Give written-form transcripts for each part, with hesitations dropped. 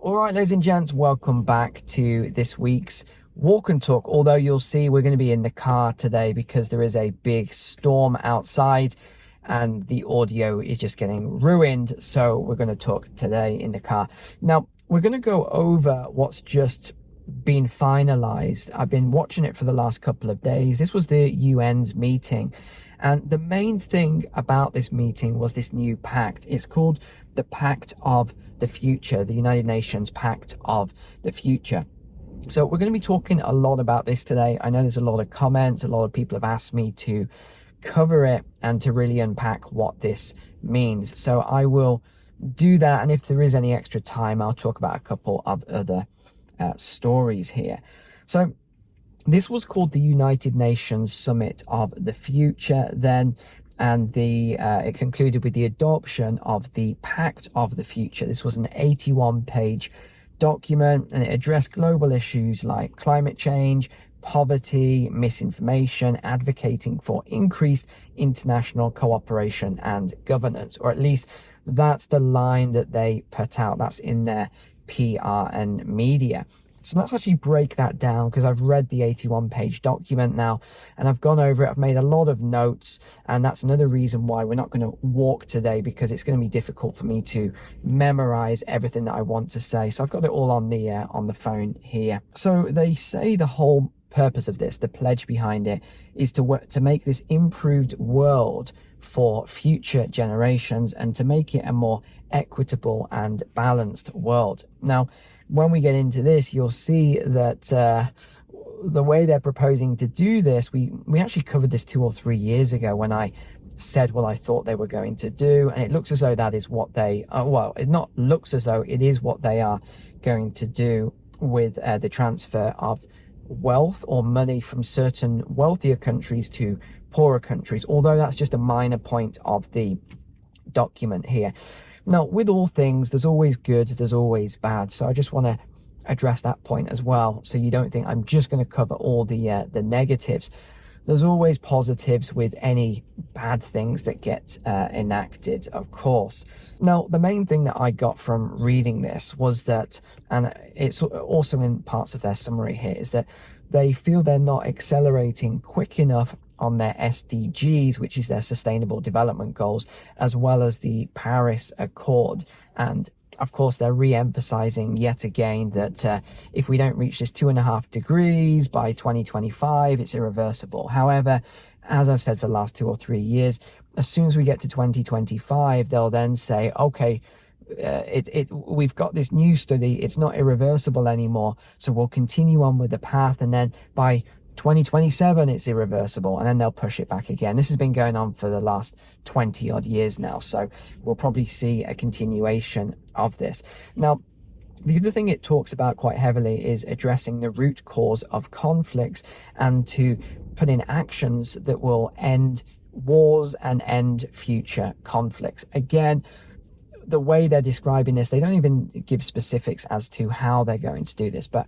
All right, ladies and gents, welcome back to this week's Walk and Talk. Although you'll see we're going to be in the car today because there is a big storm outside and the audio is just getting ruined. So we're going to talk today in the car. Now, we're going to go over what's just been finalized. I've been watching it for the last couple of days. This was the UN's meeting. And the main thing about this meeting was this new pact. It's called the Pact of the Future, the United Nations Pact of the Future. So we're going to be talking a lot about this today. I know there's a lot of comments. A lot of people have asked me to cover it and to really unpack what this means. So I will do that. And if there is any extra time, I'll talk about a couple of other stories here. So this was called the United Nations Summit of the Future then, and it concluded with the adoption of the Pact of the Future. This was an 81-page document, and it addressed global issues like climate change, poverty, misinformation, advocating for increased international cooperation and governance, or at least that's the line that they put out. That's in their PR and media. So let's actually break that down, because I've read the 81-page document now and I've gone over it. I've made a lot of notes, and that's another reason why we're not going to walk today, because it's going to be difficult for me to memorize everything that I want to say. So I've got it all on the phone here. So they say the whole purpose of this, the pledge behind it, is to work to make this improved world for future generations and to make it a more equitable and balanced world. Now, when we get into this, you'll see that the way they're proposing to do this, we actually covered this 2 or 3 years ago when I said what I thought they were going to do, and it looks as though that is what they well, it not looks as though it is what they are going to do with the transfer of wealth or money from certain wealthier countries to poorer countries, although that's just a minor point of the document here. Now, with all things, there's always good, there's always bad. So I just want to address that point as well, so you don't think I'm just going to cover all the negatives. There's always positives with any bad things that get enacted, of course. Now, the main thing that I got from reading this was that, and it's also in parts of their summary here, is that they feel they're not accelerating quick enough on their SDGs, which is their Sustainable Development Goals, as well as the Paris Accord. And of course, they're re-emphasizing yet again that if we don't reach this 2.5 degrees by 2025, it's irreversible. However, as I've said for the last 2 or 3 years, as soon as we get to 2025, they'll then say, okay, we've got this new study, it's not irreversible anymore, so we'll continue on with the path, and then by 2027 it's irreversible, and then they'll push it back again. This has been going on for the last 20 odd years now, so we'll probably see a continuation of this. Now, the other thing it talks about quite heavily is addressing the root cause of conflicts and to put in actions that will end wars and end future conflicts. Again, the way they're describing this, they don't even give specifics as to how they're going to do this, but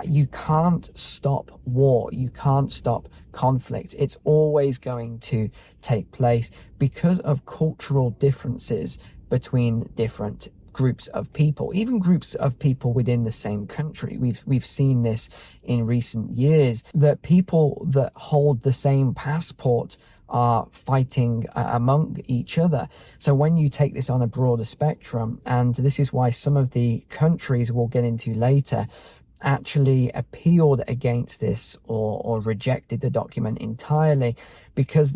you can't stop war, you can't stop conflict. It's always going to take place because of cultural differences between different groups of people, even groups of people within the same country. We've seen this in recent years, that people that hold the same passport are fighting among each other. So when you take this on a broader spectrum, and this is why some of the countries we'll get into later actually appealed against this or rejected the document entirely, because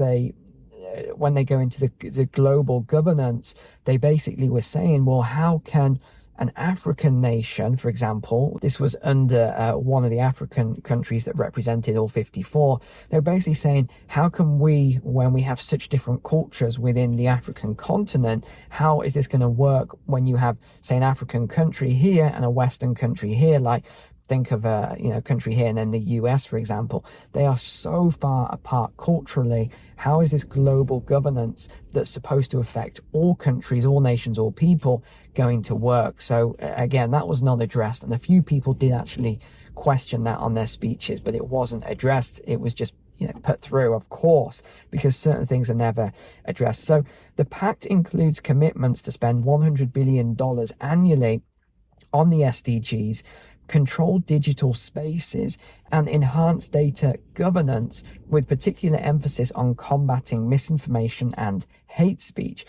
when they go into the global governance, they basically were saying, well, how can an African nation, for example, this was under one of the African countries that represented all 54, they're basically saying, how can we, when we have such different cultures within the African continent, how is this going to work when you have, say, an African country here and a Western country here? Like, think of a country here and then the US, for example. They are so far apart culturally. How is this global governance that's supposed to affect all countries, all nations, all people going to work? So again, that was not addressed, and a few people did actually question that on their speeches, but it wasn't addressed. It was just put through, of course, because certain things are never addressed. So the pact includes commitments to spend $100 billion annually on the SDGs, control digital spaces, and enhance data governance with particular emphasis on combating misinformation and hate speech.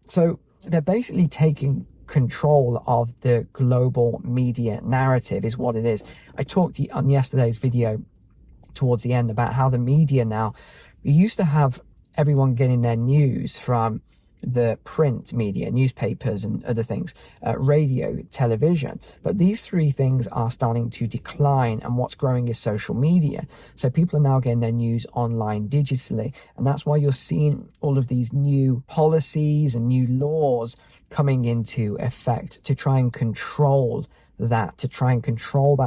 So they're basically taking control of the global media narrative is what it is. I talked on yesterday's video towards the end about how the media now, you used to have everyone getting their news from the print media, newspapers and other things, radio, television. But these three things are starting to decline, and what's growing is social media. So people are now getting their news online digitally, and that's why you're seeing all of these new policies and new laws coming into effect to try and control that,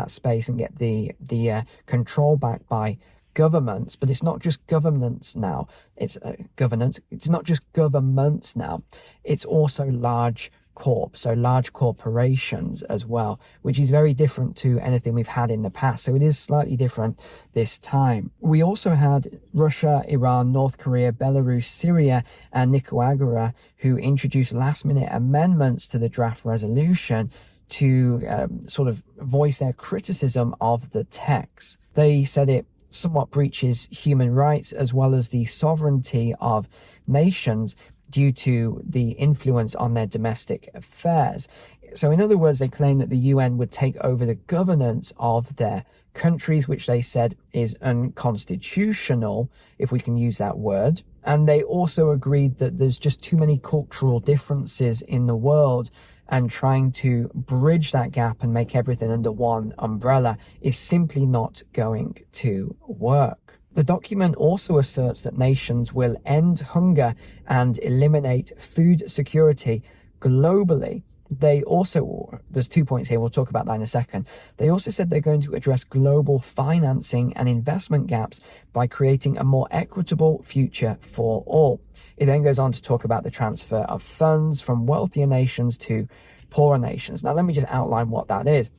space and get the control back by governments. But it's not just governments now, it's governance. It's not just governments now, it's also large corporations as well, which is very different to anything we've had in the past. So it is slightly different this time. We also had Russia, Iran, North Korea, Belarus, Syria, and Nicaragua, who introduced last-minute amendments to the draft resolution to sort of voice their criticism of the text. They said it somewhat breaches human rights as well as the sovereignty of nations due to the influence on their domestic affairs. So in other words, they claim that the UN would take over the governance of their countries, which they said is unconstitutional, if we can use that word. And they also agreed that there's just too many cultural differences in the world, and trying to bridge that gap and make everything under one umbrella is simply not going to work. The document also asserts that nations will end hunger and eliminate food security globally. They also, there's 2 points here, we'll talk about that in a second. They also said they're going to address global financing and investment gaps by creating a more equitable future for all. It then goes on to talk about the transfer of funds from wealthier nations to poorer nations. Now, let me just outline what that is.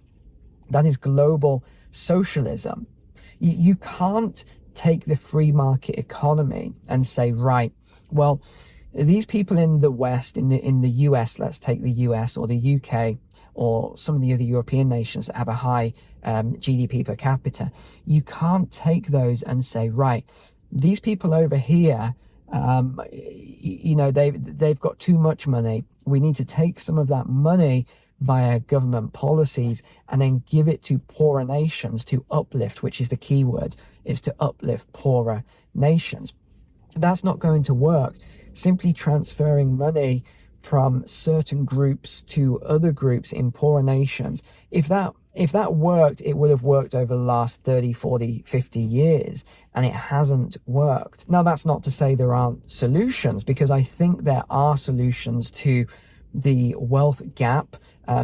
That is global socialism. You can't take the free market economy and say, right, well, these people in the West, in the US, let's take the US or the UK or some of the other European nations that have a high GDP per capita, you can't take those and say, right, these people over here, they've got too much money. We need to take some of that money via government policies and then give it to poorer nations to uplift, which is the key word, is to uplift poorer nations. That's not going to work. Simply transferring money from certain groups to other groups in poorer nations, if that worked, it would have worked over the last 30, 40, 50 years, and it hasn't worked. Now, that's not to say there aren't solutions, because I think there are solutions to the wealth gap.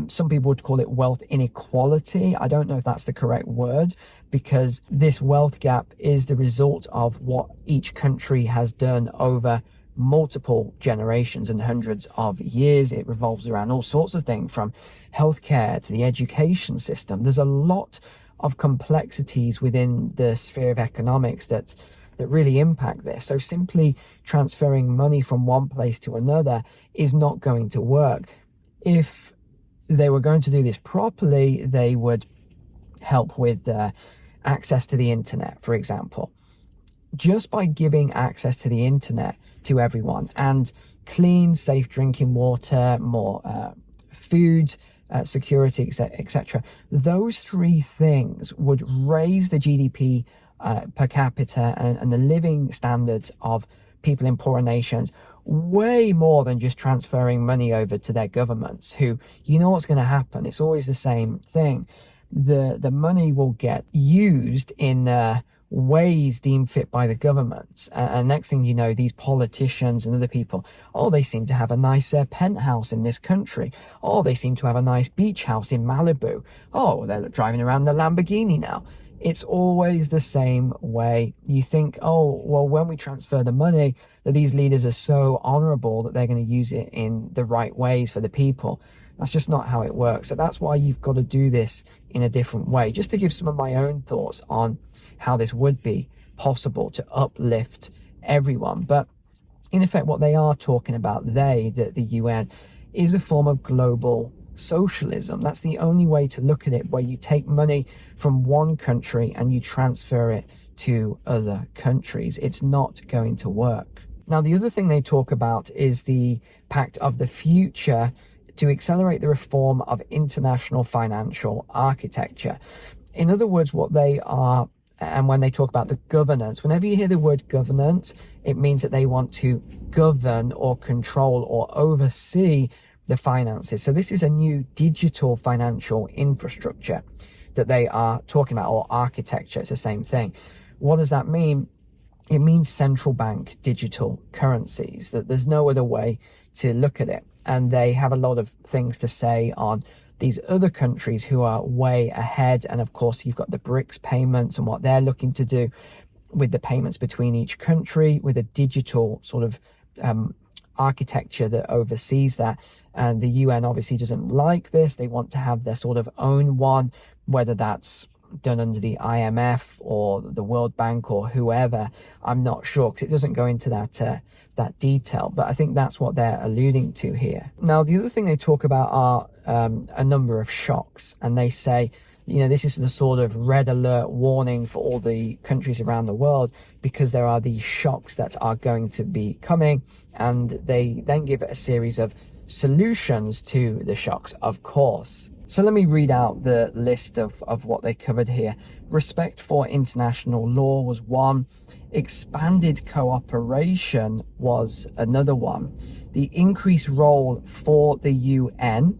Some people would call it wealth inequality. I don't know if that's the correct word, because this wealth gap is the result of what each country has done over multiple generations and hundreds of years. It revolves around all sorts of things, from healthcare to the education system. There's a lot of complexities within the sphere of economics that really impact this. So simply transferring money from one place to another is not going to work. If they were going to do this properly, they would help with access to the internet, for example. Just by giving access to the internet to everyone, and clean, safe drinking water, more food security, etc. Those three things would raise the GDP per capita and the living standards of people in poorer nations way more than just transferring money over to their governments, who, you know what's going to happen. It's always the same thing. The money will get used in ways deemed fit by the governments, and next thing you know, these politicians and other people, oh, they seem to have a nice penthouse in this country, oh, they seem to have a nice beach house in Malibu, oh, they're driving around the Lamborghini now. It's always the same way. You think, oh, well, when we transfer the money, that these leaders are so honorable that they're going to use it in the right ways for the people. That's just not how it works. So that's why you've got to do this in a different way. Just to give some of my own thoughts on how this would be possible to uplift everyone. But in effect, what they are talking about, the UN, is a form of global socialism. That's the only way to look at it, where you take money from one country and you transfer it to other countries. It's not going to work. Now, the other thing they talk about is the Pact of the Future to accelerate the reform of international financial architecture. In other words, what they are, and when they talk about the governance, whenever you hear the word governance, it means that they want to govern or control or oversee the finances. So this is a new digital financial infrastructure that they are talking about, or architecture. It's the same thing. What does that mean? It means central bank digital currencies, that there's no other way to look at it. And they have a lot of things to say on these other countries who are way ahead. And of course, you've got the BRICS payments and what they're looking to do with the payments between each country, with a digital sort of architecture that oversees that. And the UN obviously doesn't like this. They want to have their sort of own one, whether that's done under the IMF or the World Bank or whoever. I'm not sure, because it doesn't go into that detail, but I think that's what they're alluding to here. Now, the other thing they talk about are a number of shocks, and they say, you know, this is the sort of red alert warning for all the countries around the world, because there are these shocks that are going to be coming, and they then give it a series of solutions to the shocks, of course. So let me read out the list of what they covered here. Respect for international law was one. Expanded cooperation was another one. The increased role for the UN.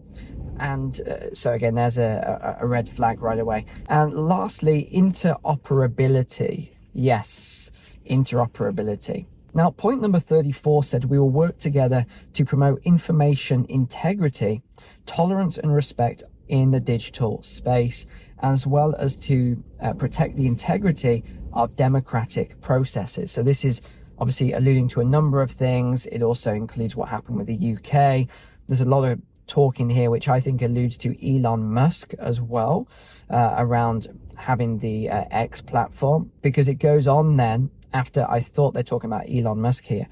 And so again, there's a red flag right away. And lastly, interoperability. Yes, interoperability. Now, point number 34 said, we will work together to promote information integrity, tolerance and respect in the digital space, as well as to protect the integrity of democratic processes. So this is obviously alluding to a number of things. It also includes what happened with the UK. There's a lot of talk in here, which I think alludes to Elon Musk as well, around having the X platform, because it goes on then, after I thought they're talking about Elon Musk here,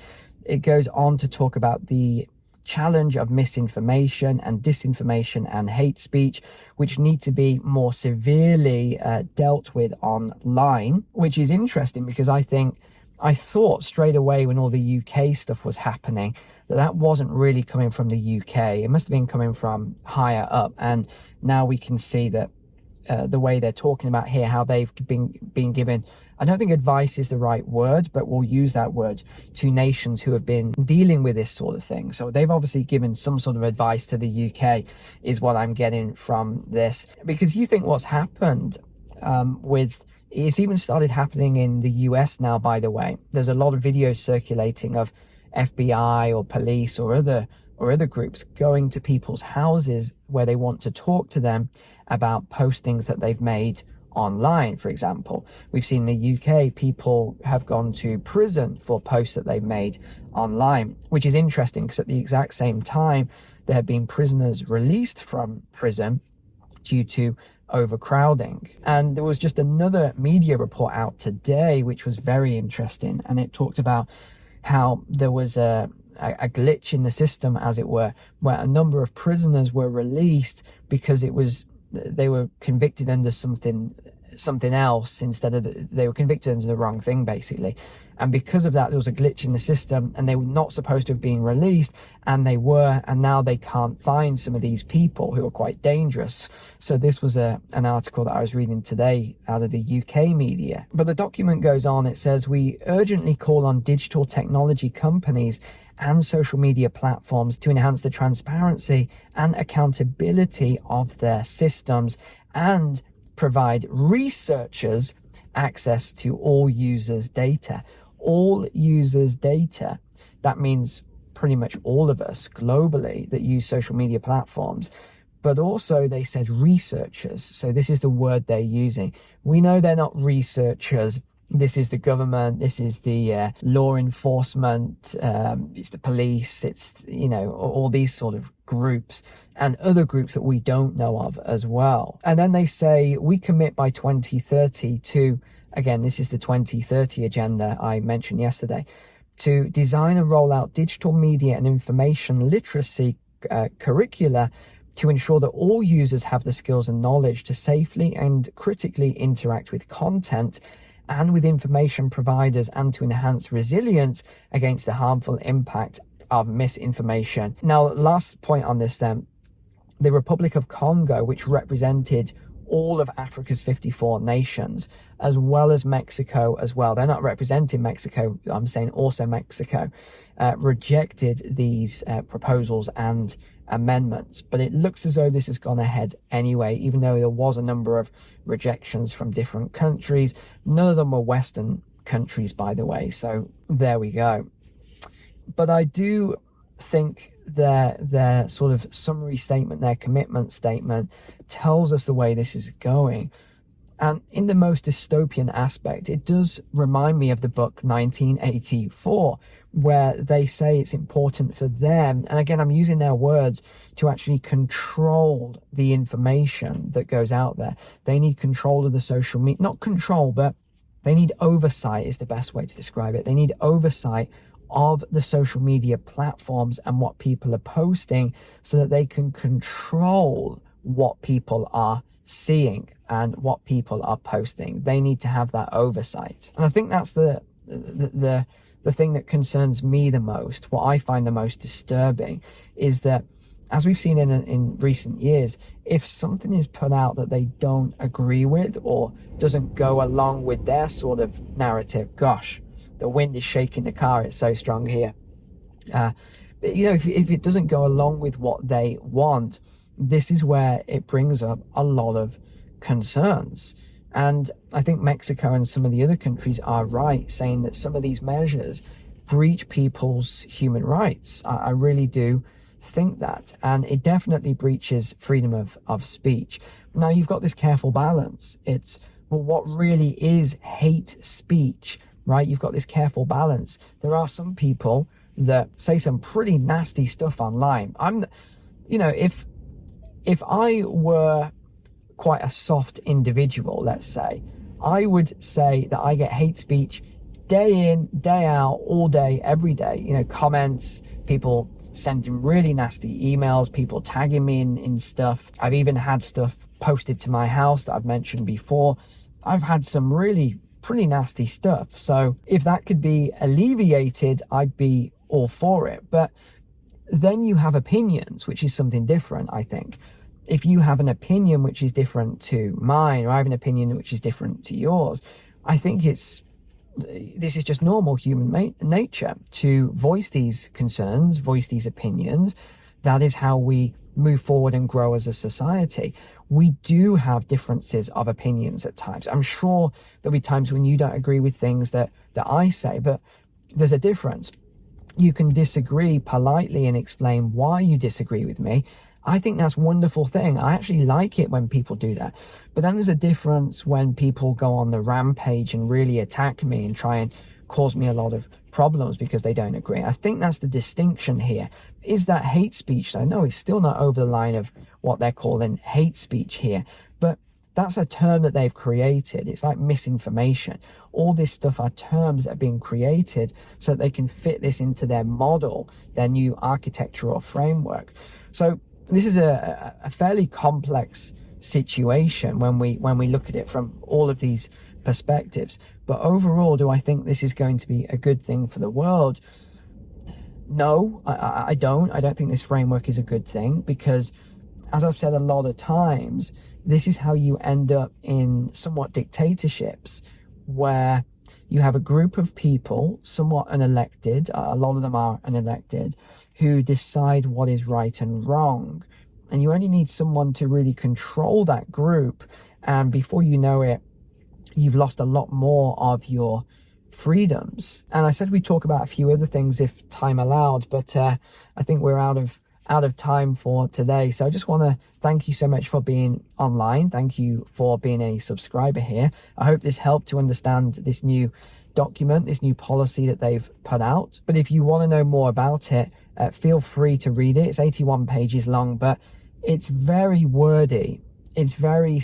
it goes on to talk about the challenge of misinformation and disinformation and hate speech, which need to be more severely dealt with online, which is interesting, because I thought straight away when all the UK stuff was happening that wasn't really coming from the UK. It must have been coming from higher up. And now we can see that the way they're talking about here, how they've been given, I don't think advice is the right word, but we'll use that word, to nations who have been dealing with this sort of thing. So they've obviously given some sort of advice to the UK, is what I'm getting from this. Because you think what's happened it's even started happening in the US now, by the way. There's a lot of videos circulating of FBI or police or other groups going to people's houses where they want to talk to them about postings that they've made online. For example, we've seen in the UK, people have gone to prison for posts that they've made online, which is interesting, because at the exact same time, there have been prisoners released from prison due to overcrowding. And there was just another media report out today, which was very interesting, and it talked about how there was a glitch in the system, as it were, where a number of prisoners were released because they were convicted under something else instead of they were convicted under the wrong thing, basically. And because of that, there was a glitch in the system, and they were not supposed to have been released, and they were, and now they can't find some of these people who are quite dangerous. So this was an article that I was reading today out of the UK media. But the document goes on, it says, we urgently call on digital technology companies and social media platforms to enhance the transparency and accountability of their systems, and provide researchers access to all users' data. All users' data. That means pretty much all of us globally that use social media platforms. But also they said researchers. So this is the word they're using. We know they're not researchers. This is the government, this is the law enforcement, it's the police, it's, you know, all these sort of groups and other groups that we don't know of as well. And then they say, we commit by 2030 to, again, this is the 2030 agenda I mentioned yesterday, to design and roll out digital media and information literacy curricula to ensure that all users have the skills and knowledge to safely and critically interact with content and with information providers, and to enhance resilience against the harmful impact of misinformation. Now, last point on this then, the Republic of Congo, which represented all of Africa's 54 nations, as well as Mexico as well. They're not representing Mexico, I'm saying also Mexico, rejected these proposals and amendments. But it looks as though this has gone ahead anyway, even though there was a number of rejections from different countries. None of them were Western countries, by the way. So there we go. But I do think their sort of summary statement, their commitment statement, tells us the way this is going. And in the most dystopian aspect, it does remind me of the book 1984, where they say it's important for them, and again, I'm using their words, to actually control the information that goes out there. They need control of the social media, not control, but they need oversight is the best way to describe it. They need oversight of the social media platforms and what people are posting, so that they can control what people are seeing and what people are posting. They need to have that oversight. And I think that's the thing that concerns me the most. What I find the most disturbing is that, as we've seen in recent years, if something is put out that they don't agree with or doesn't go along with their sort of narrative, gosh, the wind is shaking the car, it's so strong here. But, you know, if it doesn't go along with what they want, this is where it brings up a lot of concerns. And I think Mexico and some of the other countries are right, saying that some of these measures breach people's human rights. I really do think that. And it definitely breaches freedom of speech. Now, you've got this careful balance. It's, well, what really is hate speech, right? You've got this careful balance. There are some people that say some pretty nasty stuff online. If I were quite a soft individual, let's say, I would say that I get hate speech day in, day out, all day, every day. You know, comments, people sending really nasty emails, people tagging me in stuff. I've even had stuff posted to my house that I've mentioned before. I've had some really pretty nasty stuff. So if that could be alleviated, I'd be all for it. But then you have opinions, which is something different, I think. If you have an opinion which is different to mine, or I have an opinion which is different to yours, I think this is just normal human nature to voice these concerns, voice these opinions. That is how we move forward and grow as a society. We do have differences of opinions at times. I'm sure there'll be times when you don't agree with things that I say, but there's a difference. You can disagree politely and explain why you disagree with me. I think that's a wonderful thing. I actually like it when people do that. But then there's a difference when people go on the rampage and really attack me and try and cause me a lot of problems because they don't agree. I think that's the distinction here. Is that hate speech, though? No, it's still not over the line of what they're calling hate speech here. But that's a term that they've created. It's like misinformation. All this stuff are terms that are being created so that they can fit this into their model, their new architectural framework. So this is a fairly complex situation when we look at it from all of these perspectives. But overall, do I think this is going to be a good thing for the world? No, I don't. I don't think this framework is a good thing because, as I've said a lot of times, this is how you end up in somewhat dictatorships where you have a group of people, somewhat unelected, a lot of them are unelected, who decide what is right and wrong. And you only need someone to really control that group. And before you know it, you've lost a lot more of your freedoms. And I said we'd talk about a few other things if time allowed, but I think we're out of time for today. So I just want to thank you so much for being online. Thank you for being a subscriber here. I hope this helped to understand this new document, this new policy that they've put out. But if you want to know more about it, feel free to read it. It's 81 pages long, but it's very wordy. It's very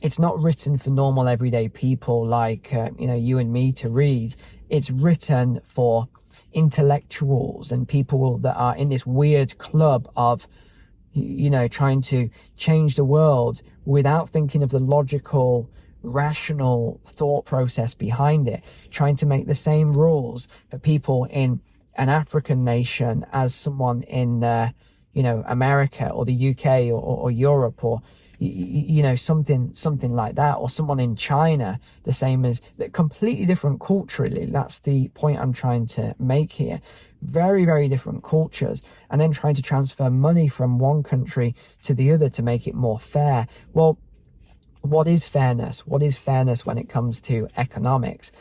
it's not written for normal everyday people like you and me to read. It's written for intellectuals and people that are in this weird club of you know, trying to change the world without thinking of the logical, rational thought process behind it, trying to make the same rules for people in an African nation as someone in, you know, America or the UK or Europe, or you know, something like that, or someone in China, the same as that, completely different culturally. That's the point I'm trying to make here. Very, very different cultures, and then trying to transfer money from one country to the other to make it more fair. Well, what is fairness? What is fairness when it comes to economics?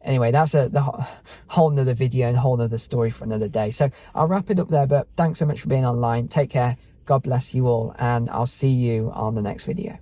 Anyway, that's the whole nother video and whole nother story for another day. So I'll wrap it up there, but thanks so much for being online. Take care. God bless you all, and I'll see you on the next video.